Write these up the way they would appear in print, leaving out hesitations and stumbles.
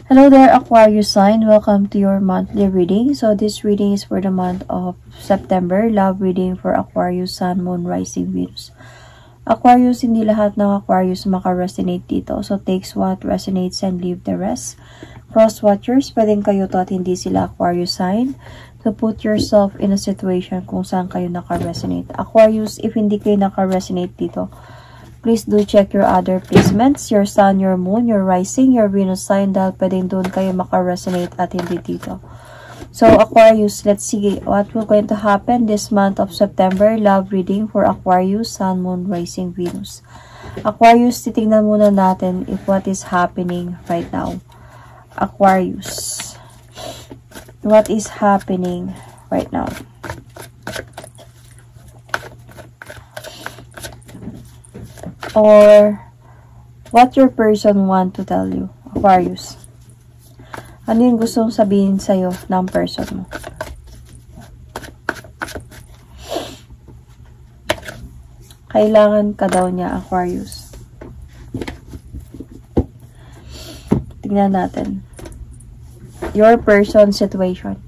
Hello there, Aquarius sign. Welcome to your monthly reading. So this reading is for the month of September. Love reading for Aquarius, Sun, Moon, Rising, Venus. Aquarius, hindi lahat ng Aquarius maka-resonate dito. So takes what resonates and leave the rest. Cross watchers, pwedeng kayo to at hindi sila Aquarius sign. So put yourself in a situation kung saan kayo naka-resonate. Aquarius, if hindi kayo naka-resonate dito, please do check your other placements, your sun, your moon, your rising, your Venus sign, dahil pwedeng doon kayo maka-resonate at hindi dito. So, Aquarius, let's see what will going to happen this month of September. Love reading for Aquarius, Sun, Moon, Rising, Venus. Aquarius, titingnan muna natin if what is happening right now. Aquarius, what is happening right now? Or what your person want to tell you, Aquarius. Ano yung gustong sabihin sa'yo ng person mo? Kailangan ka daw niya, Aquarius. Tingnan natin. Your person situation.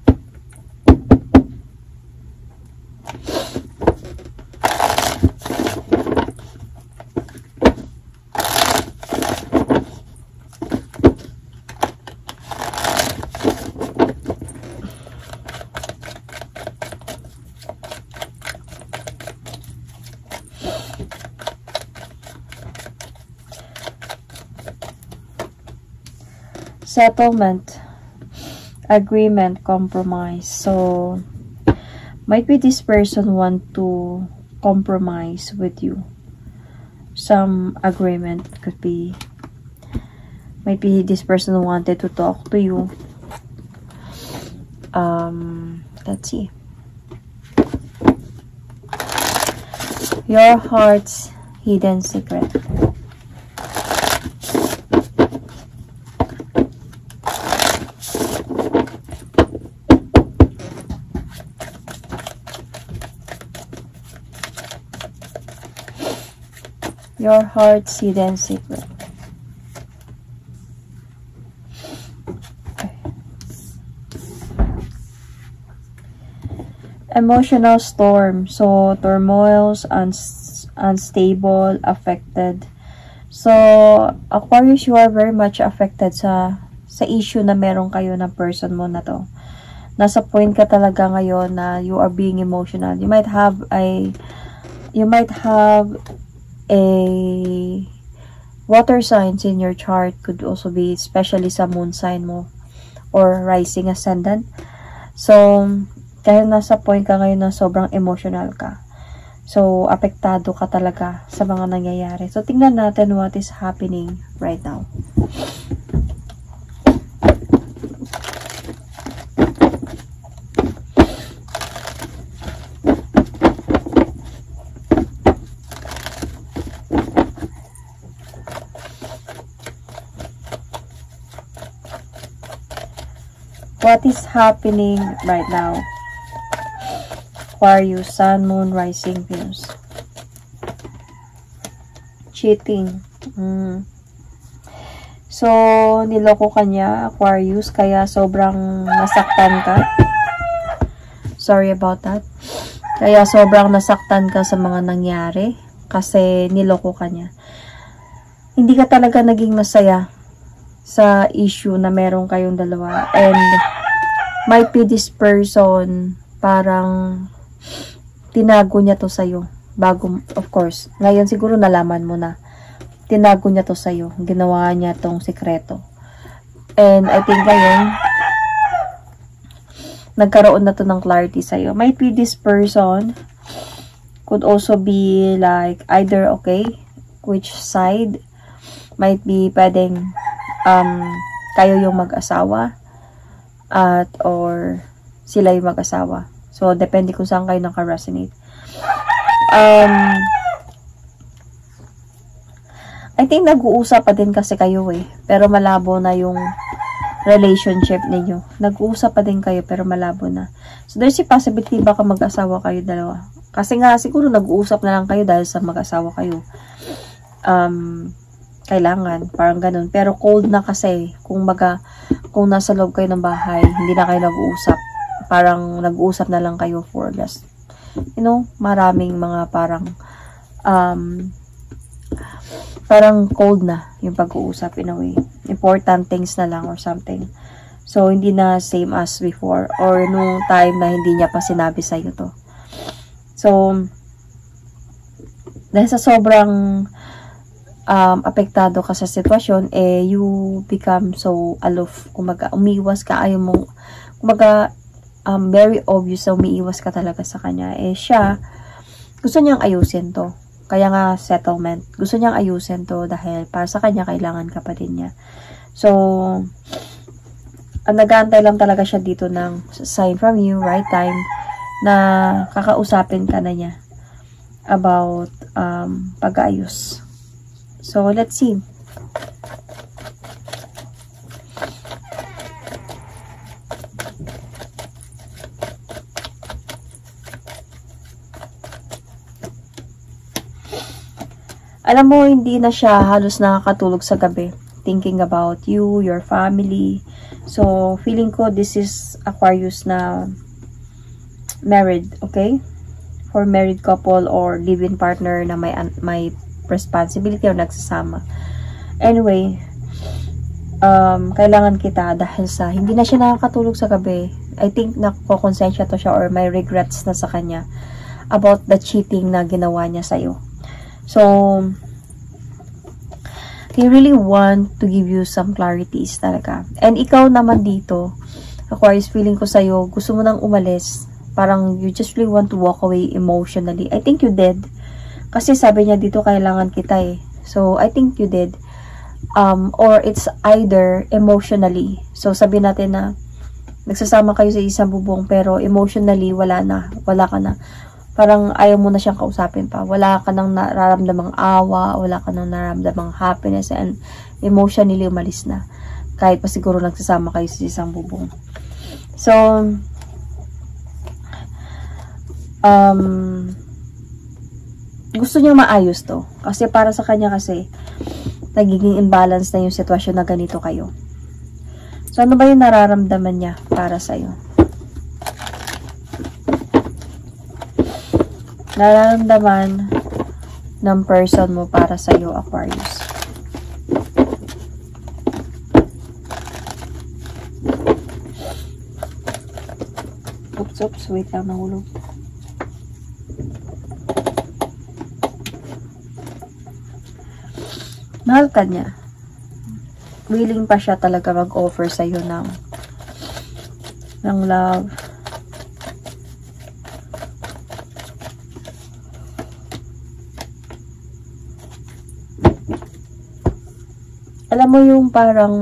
Settlement, agreement, compromise. So, might be this person want to compromise with you. Some agreement could be, might be this person wanted to talk to you. Let's see. Your heart's hidden secret. Your heart's hidden secret. Okay. Emotional storm. So, turmoils, unstable, affected. So, Aquarius, you are very much affected sa issue na meron kayo ng person mo na to. Nasa point ka talaga ngayon na you are being emotional. You might have a water signs in your chart, could also be especially sa moon sign mo or rising ascendant. So, dahil nasa point ka ngayon na sobrang emotional ka. So, apektado ka talaga sa mga nangyayari. So, tingnan natin what is happening right now. What is happening right now? Aquarius, Sun, Moon, Rising, Venus. Cheating. So, niloko ka niya, Aquarius, kaya sobrang nasaktan ka. Sorry about that. Kaya sobrang nasaktan ka sa mga nangyari kasi niloko ka niya. Hindi ka talaga naging masaya sa issue na meron kayong dalawa, and might be this person parang tinago niya to sa'yo bago, of course, ngayon siguro nalaman mo na tinago niya to sa'yo, ginawa niya tong sekreto, and I think ngayon nagkaroon na to ng clarity sa'yo. Might be this person could also be like either, okay, which side, might be pwedeng kayo yung mag-asawa at or sila yung mag-asawa. So, depende kung saan kayo naka-resonate. I think nag-uusap pa din kasi kayo eh. Pero malabo na yung relationship ninyo. Nag-uusap pa din kayo pero malabo na. So, there's a possibility baka mag-asawa kayo dalawa. Kasi nga, siguro nag-uusap na lang kayo dahil sa mag-asawa kayo. kailangan, parang ganun. Pero cold na kasi, kung nasa loob kayo ng bahay, hindi na kayo nag-uusap. Parang nag-uusap na lang kayo for just, maraming mga parang cold na yung pag-uusap in a way. Important things na lang or something. So, hindi na same as before or nung time na hindi niya pa sinabi sa'yo to. So, dahil sa sobrang apektado ka sa sitwasyon, you become so aloof. Kumaga, umiwas ka, ayaw mo, kumaga, very obvious na umiiwas ka talaga sa kanya. Siya, gusto niyang ayusin to. Kaya nga, settlement. Gusto niyang ayusin to dahil para sa kanya, kailangan ka pa din niya. So, nag-aantay lang talaga siya dito ng sign from you, right time, na kakausapin ka na niya about pag-aayos. So, let's see. Alam mo, hindi na siya halos nakakatulog sa gabi. Thinking about you, your family. So, feeling ko this is Aquarius na married, okay? For married couple or live-in partner na may responsibility o nagsasama. Anyway, kailangan kita dahil sa hindi na siya nakakatulog sa gabi. I think nakukonsensya to siya or may regrets na sa kanya about the cheating na ginawa niya sa'yo. So, he really want to give you some clarities talaga. And ikaw naman dito, Aquarius, feeling ko sa'yo, gusto mo nang umalis. Parang you just really want to walk away emotionally. I think you did. Kasi sabi niya dito, kailangan kita eh. So, I think you did. Or it's either emotionally. So, sabi natin na nagsasama kayo sa isang bubong pero emotionally, wala ka na. Parang ayaw mo na siyang kausapin pa. Wala ka nang nararamdamang awa, wala ka nang nararamdamang happiness, and emotionally umalis na. Kahit pa siguro nagsasama kayo sa isang bubong. So, gusto niyang maayos to. Kasi para sa kanya kasi, nagiging imbalance na yung sitwasyon na ganito kayo. So, ano ba yung nararamdaman niya para sa'yo? Nararamdaman ng person mo para sa'yo, Aquarius. Oops, wait lang, nahulog. Mahal ka niya. Willing pa siya talaga mag-offer sa'yo ng love. Alam mo yung parang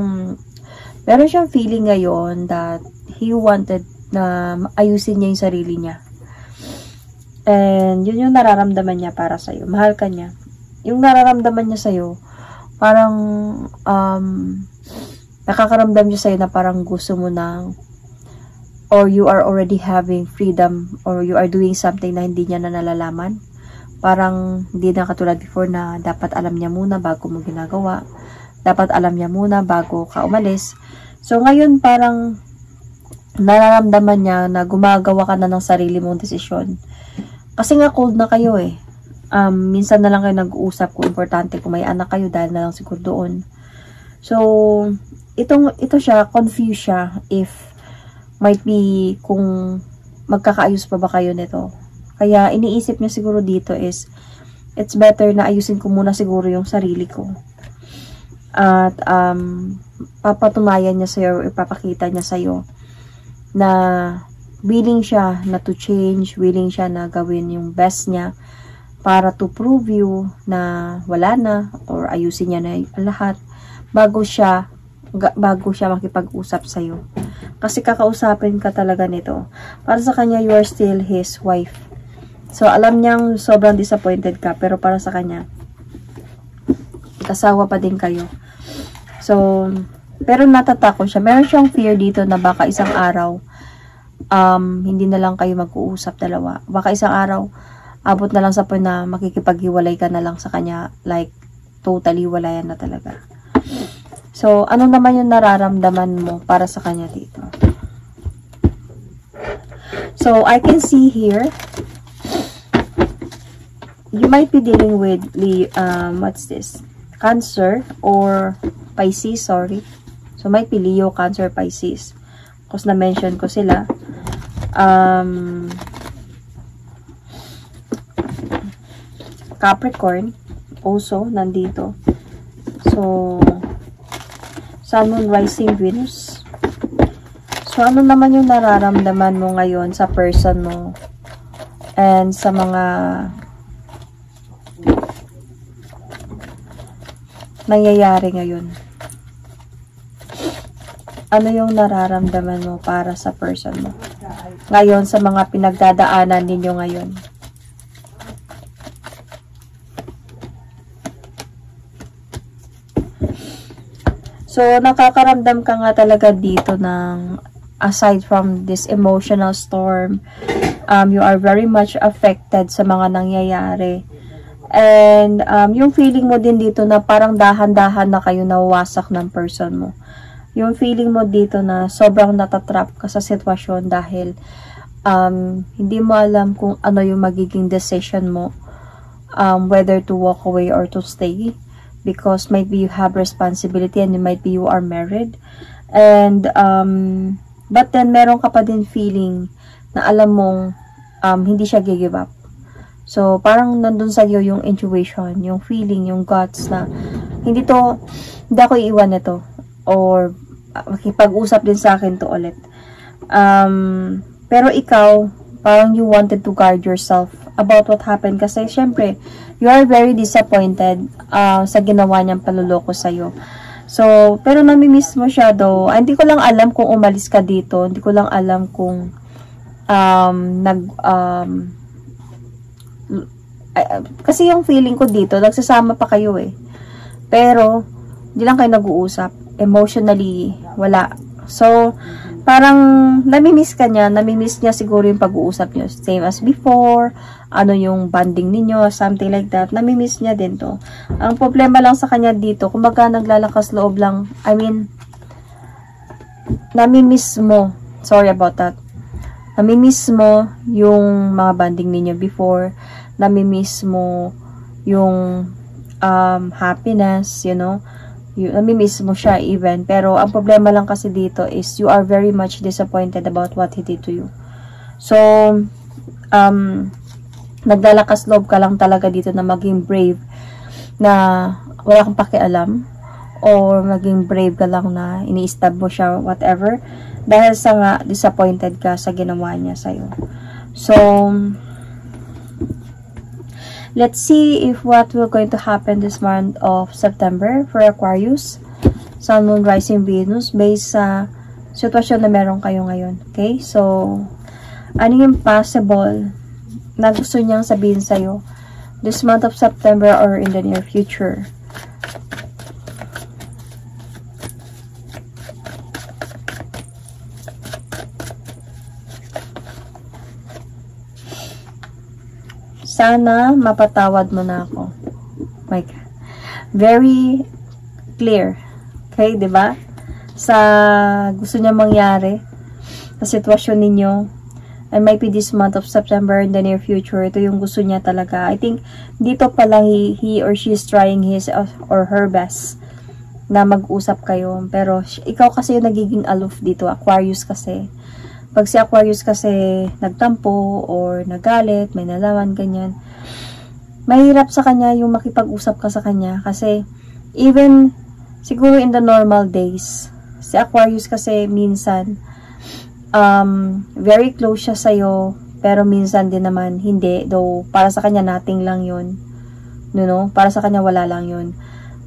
meron siyang feeling ngayon that he wanted na ayusin niya yung sarili niya. And yun yung nararamdaman niya para sa'yo. Mahal ka niya. Yung nararamdaman niya sa'yo, parang nakakaramdam niya sa'yo na parang gusto mo nang, or you are already having freedom, or you are doing something na hindi niya na nalalaman. Parang hindi na katulad before na dapat alam niya muna bago mo ginagawa. Dapat alam niya muna bago ka umalis. So, ngayon parang nararamdaman niya na gumagawa ka na ng sarili mong desisyon. Kasi nga cold na kayo eh. Minsan na lang kayo nag-uusap kung importante kung may anak kayo dahil na lang siguro doon. So, ito siya, confused siya if might be kung magkakaayos pa ba kayo nito. Kaya iniisip niya siguro dito is it's better na ayusin ko muna siguro yung sarili ko. At papatunayan niya sa'yo, ipapakita niya sa'yo na willing siya na to change, willing siya na gawin yung best niya para to prove you na wala na or ayusin niya na lahat bago siya makipag-usap sa'yo. Kasi kakausapin ka talaga nito. Para sa kanya, you are still his wife. So, alam niyang sobrang disappointed ka, pero para sa kanya, kasawa pa din kayo. So, pero natatakot siya. Meron siyang fear dito na baka isang araw, hindi na lang kayo mag-uusap dalawa. Baka isang araw, abot na lang sa point na makikipaghiwalay ka na lang sa kanya. Like, totally wala yan na talaga. So, ano naman yung nararamdaman mo para sa kanya dito? So, I can see here, you might be dealing with, what's this? Cancer or Pisces, sorry. So, might be Leo, Cancer, Pisces. Because na-mention ko sila. Capricorn, also, nandito. So, Sun, Moon, Rising, Venus. So, ano naman yung nararamdaman mo ngayon sa person mo and sa mga nangyayari ngayon? Ano yung nararamdaman mo para sa person mo ngayon, sa mga pinagdadaanan ninyo ngayon? So, nakakaramdam ka nga talaga dito ng, aside from this emotional storm, you are very much affected sa mga nangyayari. And, yung feeling mo din dito na parang dahan-dahan na kayo nawawasak ng person mo. Yung feeling mo dito na sobrang natatrap ka sa sitwasyon dahil hindi mo alam kung ano yung magiging decision mo, whether to walk away or to stay. Because maybe you have responsibility and maybe you are married. And, but then meron ka pa din feeling na alam mong hindi siya give up. So, parang nandun sa iyo yung intuition, yung feeling, yung guts na hindi ako iiwan nito. Or, makipag-usap din sa akin to ulit. Pero ikaw, parang you wanted to guard yourself about what happened. Kasi, syempre, you are very disappointed sa ginawa niyang panluloko sa'yo. So, pero namimiss mo siya though. Hindi ko lang alam kung umalis ka dito. Hindi ko lang alam kung kasi yung feeling ko dito, nagsasama pa kayo eh. Pero, hindi lang kayo nag-uusap. Emotionally, wala. So, parang namimiss ka niya. Namimiss niya siguro yung pag-uusap niyo. Same as before. Ano yung bonding ninyo, something like that. Namimiss niya din to. Ang problema lang sa kanya dito, kumbaga naglalakas loob lang. I mean, namimiss mo. Sorry about that. Namimiss mo yung mga bonding ninyo before. Namimiss mo yung happiness, you know. Namimiss mo siya even. Pero ang problema lang kasi dito is you are very much disappointed about what he did to you. So, naglalakas loob ka lang talaga dito na maging brave na wala kang pakialam or maging brave ka lang na ini-stab mo siya, whatever, dahil sa nga disappointed ka sa ginawa niya sa'yo. So, let's see if what will going to happen this month of September for Aquarius, Sun, Moon, Rising, Venus, based sa sitwasyon na meron kayo ngayon. Okay? So, ano yung possible na gusto niyang sabihin sa'yo this month of September or in the near future? Sana mapatawad mo na ako. My God. Very clear. Okay, 'di ba? Sa gusto niya mangyari sa sitwasyon ninyo. And might be this month of September in the near future. Ito yung gusto niya talaga. I think dito pa lang he or she is trying his or her best na mag-usap kayo. Pero ikaw kasi yung nagiging aloof dito. Aquarius kasi. Pag si Aquarius kasi nagtampo or nagalit, may nalaman, ganyan. Mahirap sa kanya yung makipag-usap ka sa kanya. Kasi even siguro in the normal days, si Aquarius kasi minsan very close siya sa'yo, pero minsan din naman hindi, though para sa kanya nothing lang yun, you know? Para sa kanya wala lang yun,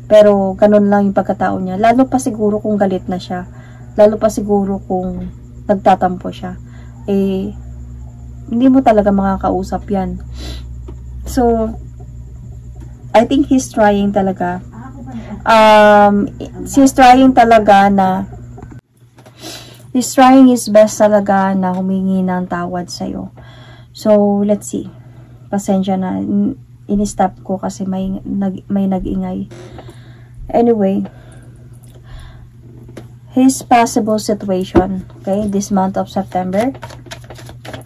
pero ganun lang yung pagkatao niya. Lalo pa siguro kung galit na siya, lalo pa siguro kung nagtatampo siya, eh hindi mo talaga makakausap yan. So I think he's trying talaga he's trying his best talaga na humingi ng tawad sa'yo. So, let's see. Pasensya na. in-stop ko kasi may nag-ingay. Anyway, his possible situation, okay, this month of September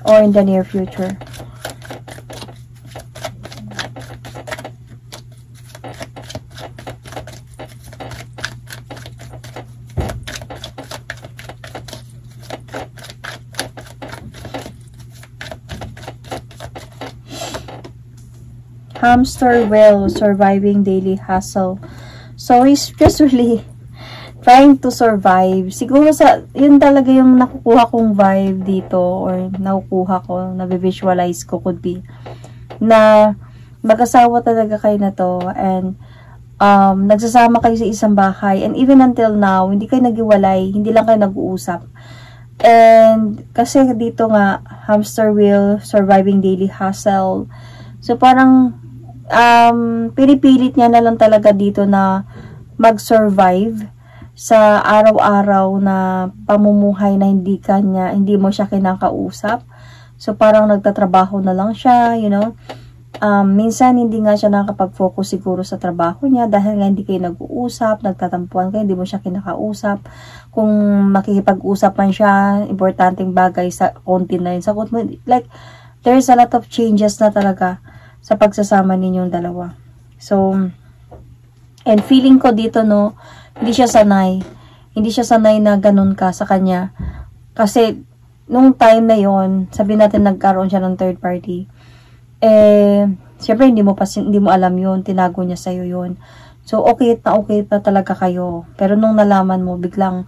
or in the near future. Hamster wheel, surviving daily hustle. So, he's just really trying to survive. Siguro yun talaga yung nakukuha kong vibe dito or nakukuha ko, na-visualize ko could be na mag-asawa talaga kayo na to and nagsasama kayo sa isang bahay and even until now, hindi kayo naghiwalay, hindi lang kayo nag-uusap. And kasi dito nga, hamster wheel, surviving daily hustle. So, parang pinipilit niya na lang talaga dito na mag-survive sa araw-araw na pamumuhay na hindi mo siya kinakausap. So, parang nagtatrabaho na lang siya, you know. Minsan, hindi nga siya nakakapag-focus siguro sa trabaho niya dahil nga hindi kayo nag-uusap, nagtatampuan kayo, hindi mo siya kinakausap. Kung makikipag-usap man siya, importanteng bagay sa konti na yun. Sagot mo, like, there's a lot of changes na talaga sa pagsasama ninyong dalawa. So, and feeling ko dito, no, hindi siya sanay. Hindi siya sanay na ganun ka sa kanya. Kasi, nung time na yon, sabihin natin nagkaroon siya ng third party. Syempre, hindi mo alam yun. Tinago niya sa'yo yun. So, okay na talaga kayo. Pero nung nalaman mo, biglang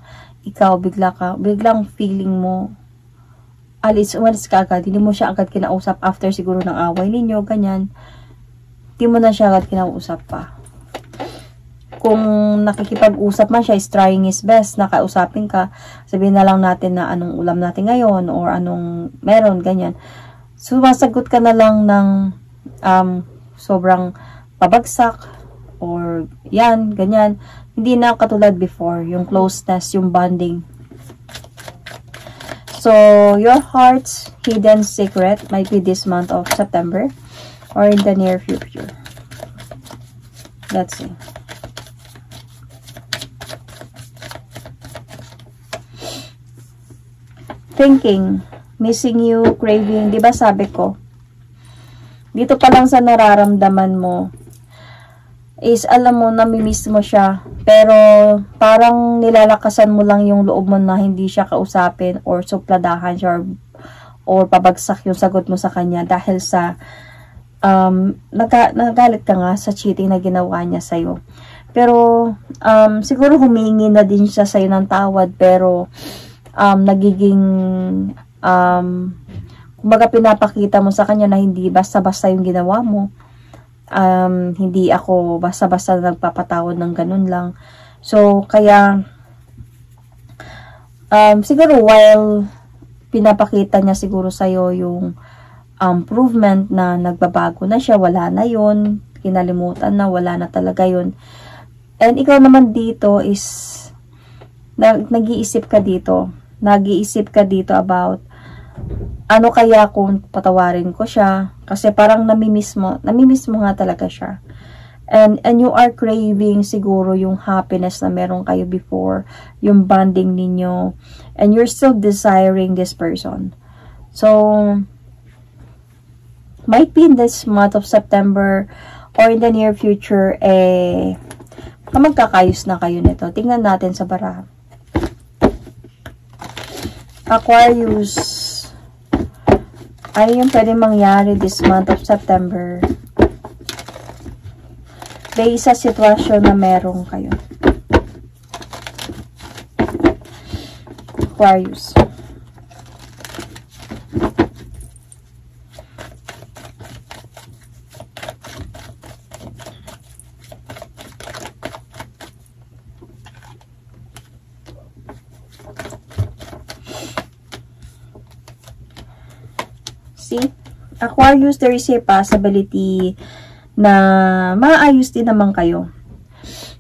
feeling mo, umalis ka agad, hindi mo siya agad kinausap after siguro ng away ninyo, ganyan. Hindi mo na siya agad kinausap pa. Kung nakikipag-usap man siya, is trying his best, nakausapin ka, sabihin na lang natin na anong ulam natin ngayon, or anong meron, ganyan. Sumasagot ka na lang ng sobrang pabagsak, or yan, ganyan. Hindi na katulad before, yung closeness, yung bonding. So, your heart's hidden secret might be this month of September or in the near future. Let's see. Thinking, missing you, craving. Diba sabi ko, dito pa lang sa nararamdaman mo, is alam mo, namimiss mo siya, pero parang nilalakasan mo lang yung loob mo na hindi siya kausapin or supladahan siya or pabagsak yung sagot mo sa kanya dahil sa nagalit ka nga sa cheating na ginawa niya sa'yo. Pero siguro humingi na din siya sa'yo ng tawad, pero nagiging kumbaga pinapakita mo sa kanya na hindi basta-basta yung ginawa mo. Hindi ako basta-basta nagpapatawad ng ganun lang. So, kaya siguro while pinapakita niya siguro sa'yo yung improvement na nagbabago na siya, wala na yun, kinalimutan na, wala na talaga yun. And ikaw naman dito is nag-iisip ka dito about ano kaya kung patawarin ko siya, kasi parang namimiss mo nga talaga siya. And you are craving siguro yung happiness na meron kayo before, yung bonding ninyo, and you're still desiring this person. So, might be in this month of September or in the near future, magkakayos na kayo nito. Tingnan natin sa baraha. Aquarius, ano yung pwedeng mangyari this month of September based sa sitwasyon na meron kayo? Aquarius. See? Aquarius, there is a possibility na maayos din naman kayo.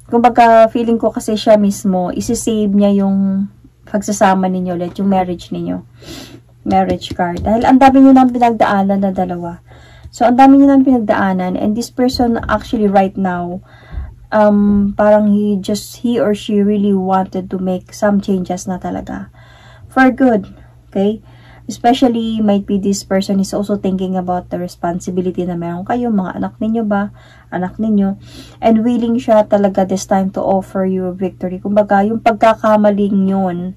Kumbaga, feeling ko kasi siya mismo, isi-save niya yung pagsasama ninyo ulit, yung marriage ninyo. Marriage card. Dahil ang dami nyo nang pinagdaanan na dalawa. So, ang dami niyo nang pinagdaanan, and this person actually right now, parang he or she really wanted to make some changes na talaga. For good, okay? Especially, might be this person is also thinking about the responsibility na meron kayo, mga anak ninyo, and willing siya talaga this time to offer you a victory. Kumbaga, yung pagkakamaling yun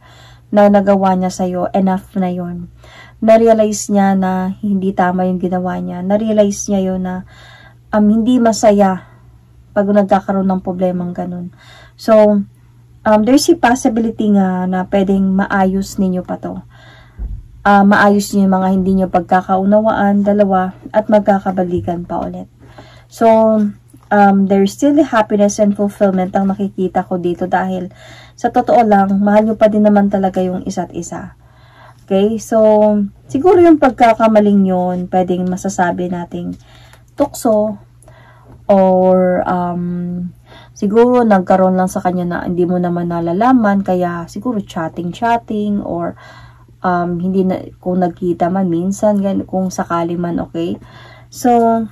na nagawa niya sa'yo, enough na yun. Na-realize niya na hindi tama yung ginawa niya. Na-realize niya yun na hindi masaya pag nagkakaroon ng problemang ganun. So, there's a possibility nga na pwedeng maayos ninyo pa to. Maayos niyo yung mga hindi niyo pagkakaunawaan, dalawa, at magkakabalikan pa ulit. So, there's still happiness and fulfillment ang nakikita ko dito dahil sa totoo lang, mahal niyo pa din naman talaga yung isa't isa. Okay? So, siguro yung pagkakamaling yun, pwedeng masasabi nating tukso, or siguro nagkaroon lang sa kanya na hindi mo naman nalalaman, kaya siguro chatting, or hindi na, kung nagkita man minsan, kung sakali man, okay? So,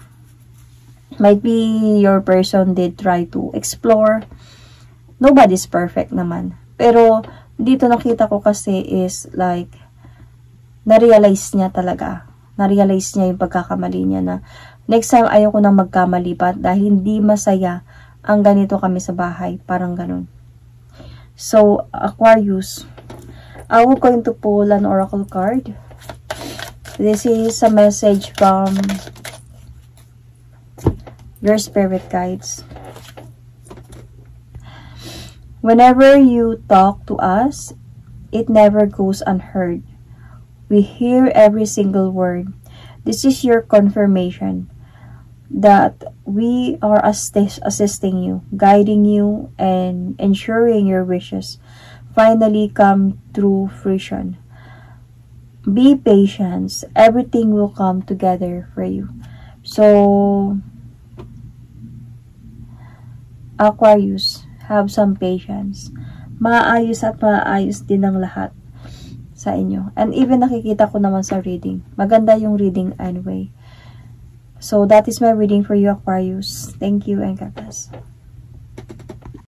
might be your person did try to explore. Nobody's perfect naman. Pero, dito nakita ko kasi is like, na-realize niya talaga. Na-realize niya yung pagkakamali niya na next time ayaw ko nang magkamali pa dahil hindi masaya ang ganito kami sa bahay. Parang ganun. So, Aquarius, we're going to pull an oracle card. This is a message from your spirit guides. Whenever you talk to us, it never goes unheard. We hear every single word. This is your confirmation that we are assisting you, guiding you, and ensuring your wishes finally come through fruition. Be patient. Everything will come together for you. So, Aquarius, have some patience. Maayos at maayos din ang lahat sa inyo. And even nakikita ko naman sa reading. Maganda yung reading anyway. So, that is my reading for you, Aquarius. Thank you and God bless.